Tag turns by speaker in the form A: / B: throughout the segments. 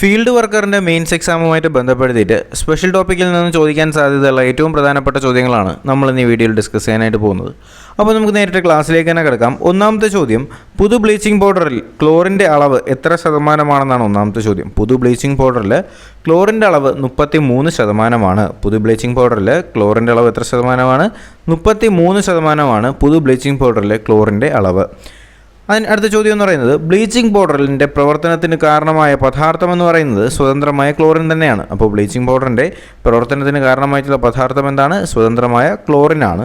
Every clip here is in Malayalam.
A: ഫീൽഡ് വർക്കറിൻ്റെ മെയിൻസ് എക്സാമുമായിട്ട് ബന്ധപ്പെടുത്തിയിട്ട് സ്പെഷ്യൽ ടോപ്പിക്കിൽ നിന്ന് ചോദിക്കാൻ സാധ്യതയുള്ള ഏറ്റവും പ്രധാനപ്പെട്ട ചോദ്യങ്ങളാണ് നമ്മൾ ഇന്ന് ഈ വീഡിയോയിൽ ഡിസ്കസ് ചെയ്യാനായിട്ട് പോകുന്നത്. അപ്പോൾ നമുക്ക് നേരിട്ട് ക്ലാസ്സിലേക്ക് തന്നെ കിടക്കാം. ഒന്നാമത്തെ ചോദ്യം, പുതു ബ്ലീച്ചിങ് പൗഡറിൽ ക്ലോറിൻ്റെ അളവ് എത്ര ശതമാനമാണെന്നാണ് ഒന്നാമത്തെ ചോദ്യം. പുതു ബ്ലീച്ചിങ് പൗഡറിൽ ക്ലോറിൻ്റെ അളവ് 33%. പുതു ബ്ലീച്ചിങ് പൗഡറിൽ ക്ലോറിൻ്റെ അളവ് എത്ര ശതമാനമാണ്? 33% പുതു ബ്ലീച്ചിങ് പൗഡറിലെ ക്ലോറിൻ്റെ അളവ്. അടുത്ത ചോദ്യം എന്ന് പറയുന്നത്, ബ്ലീച്ചിങ് പൗഡറിൻ്റെ പ്രവർത്തനത്തിന് കാരണമായ പദാർത്ഥം എന്ന് പറയുന്നത് സ്വതന്ത്രമായ ക്ലോറിൻ തന്നെയാണ്. അപ്പോൾ ബ്ലീച്ചിങ് പൗഡറിൻ്റെ പ്രവർത്തനത്തിന് കാരണമായിട്ടുള്ള പദാർത്ഥം എന്താണ്? സ്വതന്ത്രമായ ക്ലോറിനാണ്.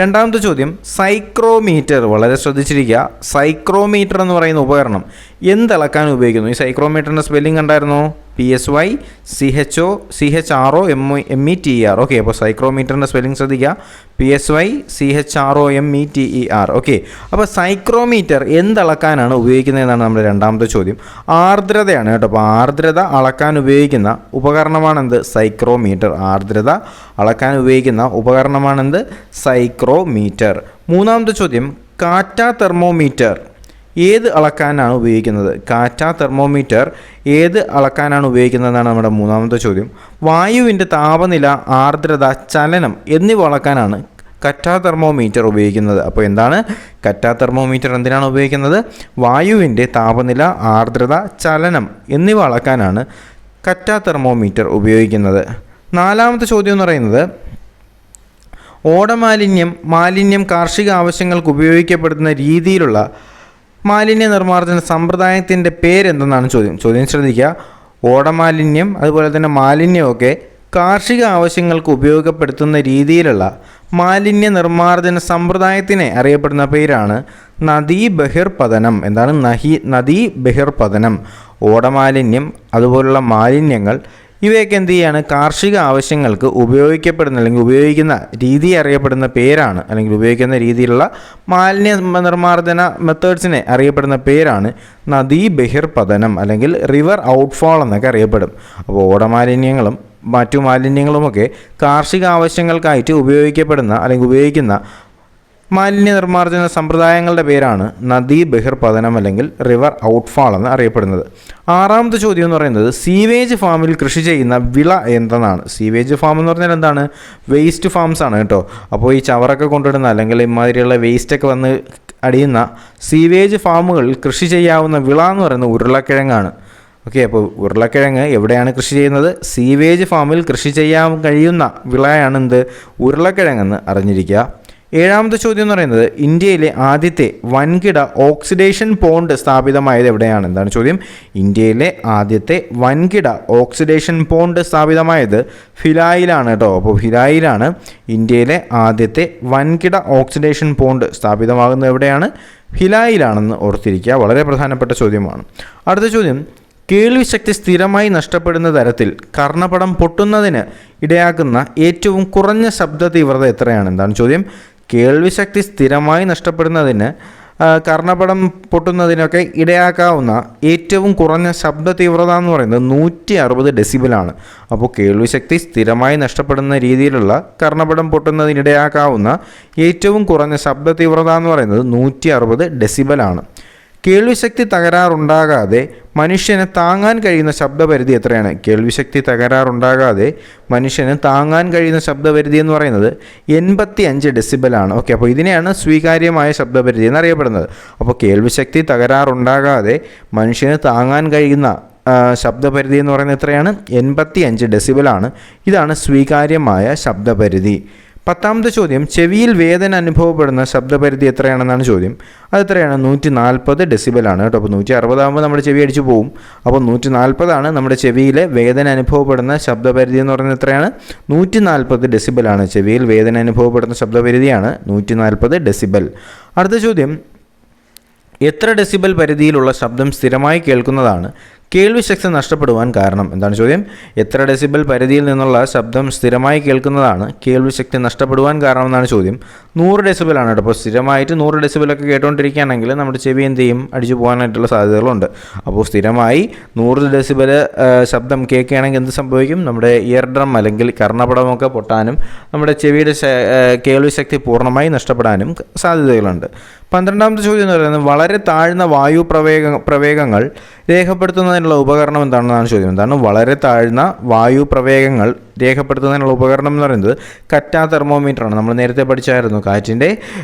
A: രണ്ടാമത്തെ ചോദ്യം, സൈക്രോമീറ്റർ. വളരെ ശ്രദ്ധിച്ചിരിക്കുക. സൈക്രോമീറ്റർ എന്ന് പറയുന്ന ഉപകരണം എന്തളക്കാൻ ഉപയോഗിക്കുന്നു? ഈ സൈക്രോമീറ്ററിൻ്റെ സ്പെല്ലിംഗ് കണ്ടായിരുന്നോ? PSYCHROMETER. ഓക്കെ, അപ്പോൾ സൈക്രോമീറ്ററിൻ്റെ സ്പെല്ലിംഗ് ശ്രദ്ധിക്കുക. PSYCHROMETER. ഓക്കെ, അപ്പോൾ സൈക്രോമീറ്റർ എന്തളക്കാനാണ് ഉപയോഗിക്കുന്നതെന്നാണ് നമ്മുടെ രണ്ടാമത്തെ ചോദ്യം. ആർദ്രതയാണ് കേട്ടോ. അപ്പോൾ ആർദ്രത അളക്കാൻ ഉപയോഗിക്കുന്ന ഉപകരണമാണെന്ത്? സൈക്രോമീറ്റർ. ആർദ്രത അളക്കാൻ ഉപയോഗിക്കുന്ന ഉപകരണമാണെന്ത്? സൈക്രോമീറ്റർ. മൂന്നാമത്തെ ചോദ്യം, കാറ്റാ തെർമോമീറ്റർ ഏത് അളക്കാനാണ് ഉപയോഗിക്കുന്നത്? കാറ്റാ തെർമോമീറ്റർ ഏത് അളക്കാനാണ് ഉപയോഗിക്കുന്നതെന്നാണ് നമ്മുടെ മൂന്നാമത്തെ ചോദ്യം. വായുവിൻ്റെ താപനില, ആർദ്രത, ചലനം എന്നിവ അളക്കാനാണ് കറ്റാ തെർമോമീറ്റർ ഉപയോഗിക്കുന്നത്. അപ്പോൾ എന്താണ് കറ്റാ തെർമോമീറ്റർ? എന്തിനാണ് ഉപയോഗിക്കുന്നത്? വായുവിൻ്റെ താപനില, ആർദ്രത, ചലനം എന്നിവ അളക്കാനാണ് കറ്റാ തെർമോമീറ്റർ ഉപയോഗിക്കുന്നത്. നാലാമത്തെ ചോദ്യം എന്ന് പറയുന്നത്, മാലിന്യം കാർഷിക ആവശ്യങ്ങൾക്ക് ഉപയോഗിക്കപ്പെടുന്ന രീതിയിലുള്ള മാലിന്യ നിർമ്മാർജ്ജന സമ്പ്രദായത്തിൻ്റെ പേരെന്തെന്നാണ് ചോദ്യം ശ്രദ്ധിക്കുക. ഓടമാലിന്യം അതുപോലെ തന്നെ മാലിന്യമൊക്കെ കാർഷിക ആവശ്യങ്ങൾക്ക് ഉപയോഗപ്പെടുത്തുന്ന രീതിയിലുള്ള മാലിന്യ നിർമ്മാർജ്ജന സമ്പ്രദായത്തിനെ അറിയപ്പെടുന്ന പേരാണ് നദീബഹിർപതനം. എന്താണ് നദീബഹിർപതനം? ഓടമാലിന്യം അതുപോലുള്ള മാലിന്യങ്ങൾ ഇവയൊക്കെ എന്ത് ചെയ്യാണ്? കാർഷിക ആവശ്യങ്ങൾക്ക് ഉപയോഗിക്കപ്പെടുന്ന അല്ലെങ്കിൽ ഉപയോഗിക്കുന്ന രീതി അറിയപ്പെടുന്ന പേരാണ്, അല്ലെങ്കിൽ ഉപയോഗിക്കുന്ന രീതിയിലുള്ള മാലിന്യ നിർമ്മാർജ്ജന മെത്തേഡ്സിനെ അറിയപ്പെടുന്ന പേരാണ് നദീബഹിർപതനം അല്ലെങ്കിൽ റിവർ ഔട്ട്ഫാൾ എന്നൊക്കെ അറിയപ്പെടും. അപ്പോൾ ഓടമാലിന്യങ്ങളും മറ്റു മാലിന്യങ്ങളുമൊക്കെ കാർഷിക ആവശ്യങ്ങൾക്കായിട്ട് ഉപയോഗിക്കപ്പെടുന്ന അല്ലെങ്കിൽ ഉപയോഗിക്കുന്ന മാലിന്യ നിർമ്മാർജ്ജന സമ്പ്രദായങ്ങളുടെ പേരാണ് നദീബഹിർപതനം അല്ലെങ്കിൽ റിവർ ഔട്ട്ഫാൾ എന്ന് അറിയപ്പെടുന്നത്. ആറാമത്തെ ചോദ്യം എന്ന് പറയുന്നത്, സീവേജ് ഫാമിൽ കൃഷി ചെയ്യുന്ന വിള എന്തെന്നാണ്? സീവേജ് ഫാം എന്ന് പറഞ്ഞാൽ എന്താണ്? വേസ്റ്റ് ഫാംസ് ആണ് കേട്ടോ. അപ്പോൾ ഈ ചവറൊക്കെ കൊണ്ടിടുന്ന അല്ലെങ്കിൽ ഇമാതിരിയുള്ള വേസ്റ്റൊക്കെ വന്ന് അടിയുന്ന സീവേജ് ഫാമുകളിൽ കൃഷി ചെയ്യാവുന്ന വിള എന്ന് പറയുന്നത് ഉരുളക്കിഴങ്ങാണ്. ഓക്കെ, അപ്പോൾ ഉരുളക്കിഴങ്ങ് എവിടെയാണ് കൃഷി ചെയ്യുന്നത്? സീവേജ് ഫാമിൽ കൃഷി ചെയ്യാൻ കഴിയുന്ന വിളയാണ് എന്ത്? ഉരുളക്കിഴങ്ങെന്ന് അറിഞ്ഞിരിക്കുക. ഏഴാമത്തെ ചോദ്യം എന്ന് പറയുന്നത്, ഇന്ത്യയിലെ ആദ്യത്തെ വൻകിട ഓക്സിഡേഷൻ പോണ്ട് സ്ഥാപിതമായത് എവിടെയാണ്? എന്താണ് ചോദ്യം? ഇന്ത്യയിലെ ആദ്യത്തെ വൻകിട ഓക്സിഡേഷൻ പോണ്ട് സ്ഥാപിതമായത് ഭിലായിലാണ് കേട്ടോ. അപ്പോൾ ഭിലായിലാണ് ഇന്ത്യയിലെ ആദ്യത്തെ വൻകിട ഓക്സിഡേഷൻ പോണ്ട് സ്ഥാപിതമാകുന്നത് എവിടെയാണ്? ഭിലായിലാണെന്ന് ഓർത്തിരിക്കുക. വളരെ പ്രധാനപ്പെട്ട ചോദ്യമാണ്. അടുത്ത ചോദ്യം, കേൾവിശക്തി സ്ഥിരമായി നഷ്ടപ്പെടുന്ന തരത്തിൽ കർണപടം പൊട്ടുന്നതിന് ഇടയാക്കുന്ന ഏറ്റവും കുറഞ്ഞ ശബ്ദ തീവ്രത എത്രയാണ്? എന്താണ് ചോദ്യം? കേൾവിശക്തി സ്ഥിരമായി നഷ്ടപ്പെടുന്നതിന് കർണപടം പൊട്ടുന്നതിനൊക്കെ ഇടയാക്കാവുന്ന ഏറ്റവും കുറഞ്ഞ ശബ്ദ തീവ്രത എന്ന് പറയുന്നത് 160 ഡെസിബിളാണ്. അപ്പോൾ കേൾവിശക്തി സ്ഥിരമായി നഷ്ടപ്പെടുന്ന രീതിയിലുള്ള കർണപടം പൊട്ടുന്നതിനിടയാക്കാവുന്ന ഏറ്റവും കുറഞ്ഞ ശബ്ദ തീവ്രത എന്ന് പറയുന്നത് 160 ഡെസിബിളാണ്. കേൾവിശക്തി തകരാറുണ്ടാകാതെ മനുഷ്യന് താങ്ങാൻ കഴിയുന്ന ശബ്ദപരിധി എത്രയാണ്? കേൾവിശക്തി തകരാറുണ്ടാകാതെ മനുഷ്യന് താങ്ങാൻ കഴിയുന്ന ശബ്ദപരിധി എന്ന് പറയുന്നത് 85 ഡെസിബലാണ്. ഓക്കെ, അപ്പോൾ ഇതിനെയാണ് സ്വീകാര്യമായ ശബ്ദപരിധി എന്നറിയപ്പെടുന്നത്. അപ്പോൾ കേൾവിശക്തി തകരാറുണ്ടാകാതെ മനുഷ്യന് താങ്ങാൻ കഴിയുന്ന ശബ്ദപരിധി എന്ന് പറയുന്നത് എത്രയാണ്? 85 ഡെസിബലാണ്. ഇതാണ് സ്വീകാര്യമായ ശബ്ദപരിധി. പത്താമത്തെ ചോദ്യം, ചെവിയിൽ വേദന അനുഭവപ്പെടുന്ന ശബ്ദപരിധി എത്രയാണെന്നാണ് ചോദ്യം. അതെത്രയാണ്? 140 ഡെസിബലാണ് കേട്ടോ. അപ്പോൾ 160 ആകുമ്പോൾ നമ്മുടെ ചെവി അടിച്ചു പോകും. അപ്പോൾ 140 നമ്മുടെ ചെവിയിലെ വേദന അനുഭവപ്പെടുന്ന ശബ്ദപരിധി എന്ന് പറയുന്നത് എത്രയാണ്? 140 ഡെസിബലാണ്. ചെവിയിൽ വേദന അനുഭവപ്പെടുന്ന ശബ്ദപരിധിയാണ് 140 ഡെസിബൽ. അടുത്ത ചോദ്യം, എത്ര ഡെസിബൽ പരിധിയിലുള്ള ശബ്ദം സ്ഥിരമായി കേൾക്കുന്നതാണ് കേൾവിശക്തി നഷ്ടപ്പെടുവാൻ കാരണം? എന്താണ് ചോദ്യം? എത്ര ഡെസിബൽ പരിധിയിൽ നിന്നുള്ള ശബ്ദം സ്ഥിരമായി കേൾക്കുന്നതാണ് കേൾവിശക്തി നഷ്ടപ്പെടുവാൻ കാരണം എന്നാണ് ചോദ്യം. 100 ഡെസിബലാണ് കേട്ടോ. അപ്പോൾ സ്ഥിരമായിട്ട് 100 ഡെസിബലൊക്കെ കേട്ടുകൊണ്ടിരിക്കുകയാണെങ്കിൽ നമ്മുടെ ചെവി എന്ത് ചെയ്യും? അടിച്ചു പോകാനായിട്ടുള്ള സാധ്യതകളുണ്ട്. അപ്പോൾ സ്ഥിരമായി 100 ഡെസിബൽ ശബ്ദം കേൾക്കുകയാണെങ്കിൽ എന്ത് സംഭവിക്കും? നമ്മുടെ ഇയർ ഡ്രം അല്ലെങ്കിൽ കർണപടമൊക്കെ പൊട്ടാനും നമ്മുടെ ചെവിയുടെ കേൾവിശക്തി പൂർണ്ണമായി നഷ്ടപ്പെടാനും സാധ്യതകളുണ്ട്. 12ാമത്തെ ചോദ്യം എന്ന് പറയുന്നത് വളരെ താഴ്ന്ന വായു പ്രവേഗങ്ങൾ രേഖപ്പെടുത്തുന്നതിനുള്ള ഉപകരണം എന്താണെന്നാണ് ചോദ്യം. എന്താണ് വളരെ താഴ്ന്ന വായു പ്രവേഗങ്ങൾ രേഖപ്പെടുത്തുന്നതിനുള്ള ഉപകരണം എന്ന് പറയുന്നത് കറ്റ തെർമോമീറ്ററാണ്. നമ്മൾ നേരത്തെ പഠിച്ചായിരുന്നു കാറ്റിൻ്റെ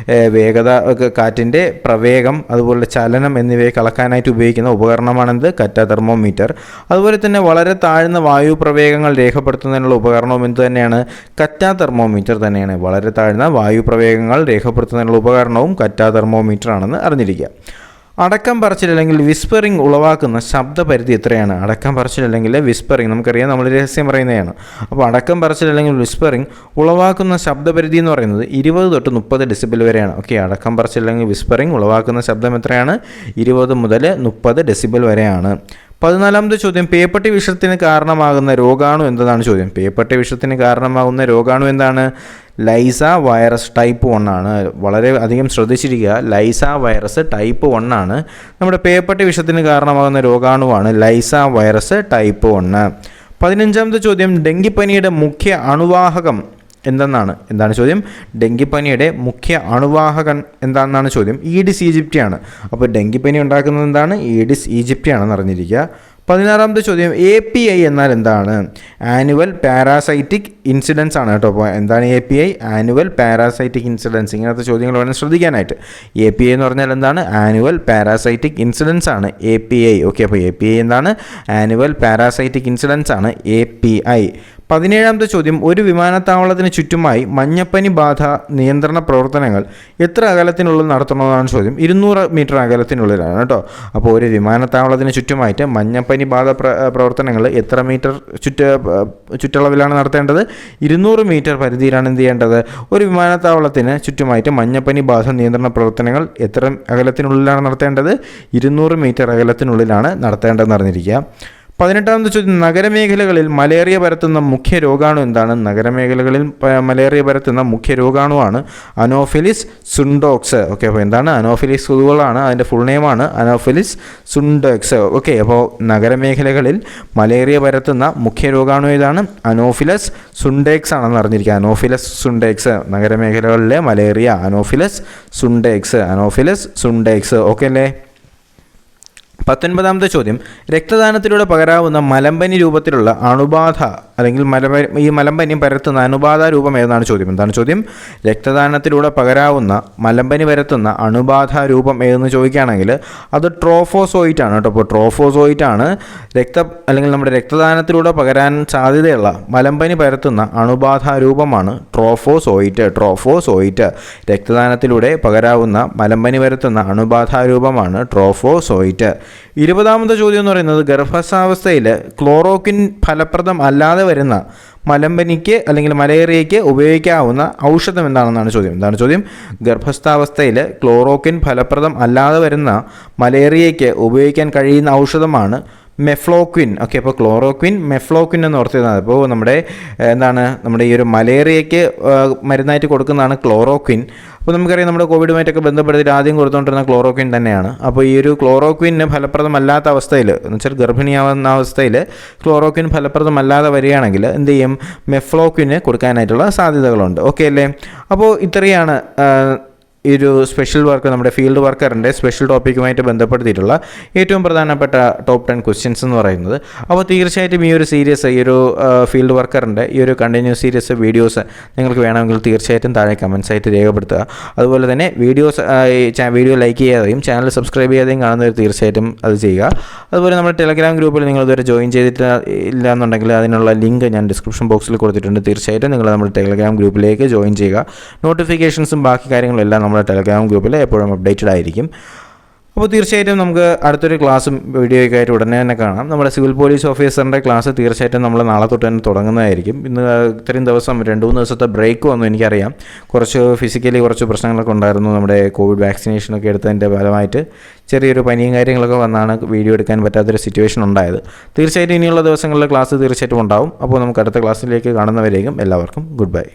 A: വേഗത, കാറ്റിൻ്റെ പ്രവേഗം, അതുപോലെ ചലനം എന്നിവയെ അളക്കാനായിട്ട് ഉപയോഗിക്കുന്ന ഉപകരണമാണെന്ത്? കറ്റ തെർമോമീറ്റർ. അതുപോലെ തന്നെ വളരെ താഴ്ന്ന വായു പ്രവേഗങ്ങൾ രേഖപ്പെടുത്തുന്നതിനുള്ള ഉപകരണവും എന്ത് തന്നെയാണ്? കറ്റ തെർമോമീറ്റർ തന്നെയാണ്. വളരെ താഴ്ന്ന വായു പ്രവേഗങ്ങൾ രേഖപ്പെടുത്തുന്നതിനുള്ള ഉപകരണവും കറ്റ തെർമോമീറ്റർ ആണെന്ന് അറിഞ്ഞിരിക്കുക. അടക്കം പറച്ചിൽ അല്ലെങ്കിൽ വിസ്പറിംഗ് ഉളവാക്കുന്ന ശബ്ദപരിധി എത്രയാണ്? അടക്കം പറച്ചിൽ അല്ലെങ്കിൽ വിസ്പറിംഗ്, നമുക്കറിയാം നമ്മൾ രഹസ്യം പറയുന്നതാണ്. അപ്പോൾ അടക്കം പറച്ചിൽ അല്ലെങ്കിൽ വിസ്പറിംഗ് ഉളവാക്കുന്ന ശബ്ദപരിധി എന്ന് പറയുന്നത് 20 തൊട്ട് 30 ഡെസിബിൾ വരെയാണ്. ഓക്കെ, അടക്കം പറച്ചിൽ അല്ലെങ്കിൽ വിസ്പറിംഗ് ഉളവാക്കുന്ന ശബ്ദം എത്രയാണ്? 20 മുതൽ 30 ഡെസിബിൾ വരെയാണ്. 14ാമത്തെ ചോദ്യം, പേപ്പട്ടി വിഷത്തിന് കാരണമാകുന്ന രോഗാണു എന്താണ് ചോദ്യം? പേപ്പട്ടി വിഷത്തിന് കാരണമാകുന്ന രോഗാണു എന്താണ്? ലൈസ വൈറസ് ടൈപ്പ് 1 ആണ്. വളരെ അധികം ശ്രദ്ധിച്ചിരിക്കുക, ലൈസ വൈറസ് ടൈപ്പ് 1 ആണ്. നമ്മുടെ പേപ്പട്ടി വിഷത്തിന് കാരണമാകുന്ന രോഗാണുവാണ് ലൈസ വൈറസ് ടൈപ്പ് 1. 15ാമത്തെ ചോദ്യം, ഡെങ്കിപ്പനിയുടെ മുഖ്യ അണുവാഹകം എന്താണ് ചോദ്യം? ഡെങ്കിപ്പനിയുടെ മുഖ്യ അണുവാഹകൻ എന്താണെന്നാണ് ചോദ്യം? ഈഡിസ് ഈജിപ്റ്റി ആണ്. അപ്പോൾ ഡെങ്കിപ്പനി ഉണ്ടാക്കുന്നത് എന്താണ്? ഈഡിസ് ഈജിപ്റ്റി ആണെന്ന് അറിഞ്ഞിരിക്കുക. 16ാമത്തെ ചോദ്യം, API എന്നാൽ എന്താണ്? ആനുവൽ പാരാസൈറ്റിക് ഇൻസിഡൻസ് ആണ് കേട്ടോ. അപ്പോൾ എന്താണ് API? Annual parasitic incidents. ഇങ്ങനത്തെ ചോദ്യങ്ങൾ വേണം ശ്രദ്ധിക്കാനായിട്ട്. API എന്ന് പറഞ്ഞാൽ എന്താണ്? ആനുവൽ പാരാസൈറ്റിക് ഇൻസിഡൻസ് ആണ് API. ഓക്കെ, അപ്പോൾ API എന്താണ്? ആനുവൽ പാരാസൈറ്റിക് ഇൻസിഡൻസ് ആണ് API. 17ാമത്തെ ചോദ്യം, ഒരു വിമാനത്താവളത്തിന് ചുറ്റുമായി മഞ്ഞപ്പനി ബാധ നിയന്ത്രണ പ്രവർത്തനങ്ങൾ എത്ര അകലത്തിനുള്ളിൽ നടത്തണമെന്നാണ് ചോദ്യം? 200 മീറ്റർ അകലത്തിനുള്ളിലാണ് കേട്ടോ. അപ്പോൾ ഒരു വിമാനത്താവളത്തിന് ചുറ്റുമായിട്ട് മഞ്ഞപ്പനി ബാധ പ്രവർത്തനങ്ങൾ എത്ര മീറ്റർ ചുറ്റളവിലാണ് നടത്തേണ്ടത്? 200 മീറ്റർ പരിധിയിലാണ് എന്ത് ചെയ്യേണ്ടത്? ഒരു വിമാനത്താവളത്തിന് ചുറ്റുമായിട്ട് മഞ്ഞപ്പനി ബാധ നിയന്ത്രണ പ്രവർത്തനങ്ങൾ എത്ര അകലത്തിനുള്ളിലാണ് നടത്തേണ്ടത്? 200 മീറ്റർ അകലത്തിനുള്ളിലാണ് നടത്തേണ്ടതെന്ന് അറിഞ്ഞിരിക്കുക. 18ാമത്തെ ചോദ്യം, നഗരമേഖലകളിൽ മലേറിയ പരത്തുന്ന മുഖ്യ രോഗാണു എന്താണ്? നഗരമേഖലകളിൽ മലേറിയ പരത്തുന്ന മുഖ്യ രോഗാണുവാണ് അനോഫിലിസ് സുണ്ടോക്സ്. ഓക്കെ, അപ്പോൾ എന്താണ്? അനോഫിലിസ് കൊതുകുകളാണ്, അതിൻ്റെ ഫുൾ നെയിമാണ് അനോഫിലിസ് സുണ്ടോക്സ്. ഓക്കെ, അപ്പോൾ നഗരമേഖലകളിൽ മലേറിയ പരത്തുന്ന മുഖ്യ രോഗാണു ഏതാണ്? അനോഫിലസ് സുണ്ടേക്സ് ആണെന്ന് അറിഞ്ഞിരിക്കുക. അനോഫിലസ് സുണ്ടേക്സ്, നഗരമേഖലകളിലെ മലേറിയ അനോഫിലസ് സുണ്ടേക്സ്. ഓക്കെ അല്ലേ? 19ാമത്തെ ചോദ്യം, രക്തദാനത്തിലൂടെ പകരാവുന്ന മലമ്പനി രൂപത്തിലുള്ള അണുബാധ അല്ലെങ്കിൽ ഈ മലമ്പനി പരത്തുന്ന അണുബാധ രൂപം ഏതാണ് ചോദ്യം? എന്താണ് ചോദ്യം? രക്തദാനത്തിലൂടെ പകരാവുന്ന മലമ്പനി പരത്തുന്ന അണുബാധ രൂപം ഏതെന്ന് ചോദിക്കുകയാണെങ്കിൽ അത് ട്രോഫോസോയിറ്റ് ആണ് കേട്ടോ. അപ്പോൾ ട്രോഫോസോയിറ്റ് ആണ് അല്ലെങ്കിൽ നമ്മുടെ രക്തദാനത്തിലൂടെ പകരാൻ സാധ്യതയുള്ള മലമ്പനി പരത്തുന്ന അണുബാധ രൂപമാണ് ട്രോഫോസോയിറ്റ്. രക്തദാനത്തിലൂടെ പകരാവുന്ന മലമ്പനി പരത്തുന്ന അണുബാധ രൂപമാണ് ട്രോഫോസോയിറ്റ്. 20ാമത്തെ ചോദ്യം എന്ന് പറയുന്നത്, ഗർഭാവസ്ഥയിൽ ക്ലോറോക്വിൻ ഫലപ്രദം അല്ലാതെ വരുന്ന മലമ്പനിക്ക് അല്ലെങ്കിൽ മലേറിയയ്ക്ക് ഉപയോഗിക്കാവുന്ന ഔഷധം എന്താണെന്നാണ് ചോദ്യം? എന്താണ് ചോദ്യം? ഗർഭാവസ്ഥയിൽ ക്ലോറോക്വിൻ ഫലപ്രദം അല്ലാതെ വരുന്ന മലേറിയയ്ക്ക് ഉപയോഗിക്കാൻ കഴിയുന്ന ഔഷധമാണ് മെഫ്ലോക്വിൻ. ഓക്കെ, അപ്പോൾ ക്ലോറോക്വിൻ മെഫ്ലോക്വിൻ എന്ന് ഓർത്തിരുന്നത്. അപ്പോൾ നമ്മുടെ ഈ ഒരു മലേറിയയ്ക്ക് മരുന്നായിട്ട് കൊടുക്കുന്നതാണ് ക്ലോറോക്വിൻ. അപ്പോൾ നമുക്കറിയാം നമ്മുടെ കോവിഡുമായിട്ടൊക്കെ ബന്ധപ്പെടുത്തിയിട്ട് ആദ്യം കൊടുത്തുകൊണ്ടിരുന്ന ക്ലോറോക്വിൻ തന്നെയാണ്. അപ്പോൾ ഈ ഒരു ക്ലോറോക്വിന് ഫലപ്രദമല്ലാത്ത അവസ്ഥയിൽ എന്ന് വെച്ചാൽ ഗർഭിണിയാവുന്ന അവസ്ഥയിൽ ക്ലോറോക്വിൻ ഫലപ്രദമല്ലാതെ വരികയാണെങ്കിൽ എന്ത് ചെയ്യും? മെഫ്ലോക്വിന് കൊടുക്കാനായിട്ടുള്ള സാധ്യതകളുണ്ട്. ഓക്കെ അല്ലേ? അപ്പോൾ ഇത്രയാണ് ഈ ഒരു സ്പെഷ്യൽ വർക്ക്, നമ്മുടെ ഫീൽഡ് വർക്കറിൻ്റെ സ്പെഷ്യൽ ടോപ്പിക്കുമായിട്ട് ബന്ധപ്പെടുത്തിയിട്ടുള്ള ഏറ്റവും പ്രധാനപ്പെട്ട ടോപ്പ് 10 ക്വസ്റ്റ്യൻസ് എന്ന് പറയുന്നത്. അപ്പോൾ തീർച്ചയായിട്ടും ഈ ഒരു സീരീസ്, ഈ ഒരു ഫീൽഡ് വർക്കറിൻ്റെ ഈ ഒരു കണ്ടിന്യൂസ് സീരീസ് വീഡിയോസ് നിങ്ങൾക്ക് വേണമെങ്കിൽ തീർച്ചയായിട്ടും താഴെ കമൻസ് ആയിട്ട് രേഖപ്പെടുത്തുക. അതുപോലെ തന്നെ വീഡിയോ ലൈക്ക് ചെയ്യാതെയും ചാനൽ സബ്സ്ക്രൈബ് ചെയ്യാതെയും കാണുന്നവർ തീർച്ചയായിട്ടും അത് ചെയ്യുക. അതുപോലെ നമ്മുടെ ടെലഗ്രാം ഗ്രൂപ്പിൽ നിങ്ങൾ ഇതുവരെ ജോയിൻ ചെയ്തിട്ടില്ല എന്നുണ്ടെങ്കിൽ അതിനുള്ള ലിങ്ക് ഞാൻ ഡിസ്ക്രിപ്ഷൻ ബോക്സിൽ കൊടുത്തിട്ടുണ്ട്. തീർച്ചയായിട്ടും നിങ്ങൾ നമ്മുടെ ടെലഗ്രാം ഗ്രൂപ്പിലേക്ക് ജോയിൻ ചെയ്യുക. നോട്ടിഫിക്കേഷൻസും ബാക്കി കാര്യങ്ങളും എല്ലാം നമ്മുടെ ടെലഗ്രാം ഗ്രൂപ്പിൽ എപ്പോഴും അപ്ഡേറ്റഡ് ആയിരിക്കും. അപ്പോൾ തീർച്ചയായിട്ടും നമുക്ക് അടുത്തൊരു ക്ലാസ്സും വീഡിയോയൊക്കെ ആയിട്ട് ഉടനെ തന്നെ കാണാം. നമ്മുടെ സിവിൽ പോലീസ് ഓഫീസറിൻ്റെ ക്ലാസ് തീർച്ചയായിട്ടും നമ്മൾ നാളെ തൊട്ട് തന്നെ തുടങ്ങുന്നതായിരിക്കും. ഇന്ന് ഇത്രയും ദിവസം 2-3 ദിവസത്തെ ബ്രേക്ക് വന്നു, എനിക്കറിയാം. ഫിസിക്കലി കുറച്ച് പ്രശ്നങ്ങളൊക്കെ ഉണ്ടായിരുന്നു. നമ്മുടെ കോവിഡ് വാക്സിനേഷനൊക്കെ എടുത്തതിൻ്റെ ഫലമായിട്ട് ചെറിയൊരു പനിയും കാര്യങ്ങളൊക്കെ വന്നാണ് വീഡിയോ എടുക്കാൻ പറ്റാത്തൊരു സിറ്റുവേഷൻ ഉണ്ടായത്. തീർച്ചയായിട്ടും ഇനിയുള്ള ദിവസങ്ങളിൽ ക്ലാസ് തീർച്ചയായിട്ടും ഉണ്ടാവും. അപ്പോൾ നമുക്ക് അടുത്ത ക്ലാസ്സിലേക്ക് കാണുന്നവരേക്കും എല്ലാവർക്കും ഗുഡ് ബൈ.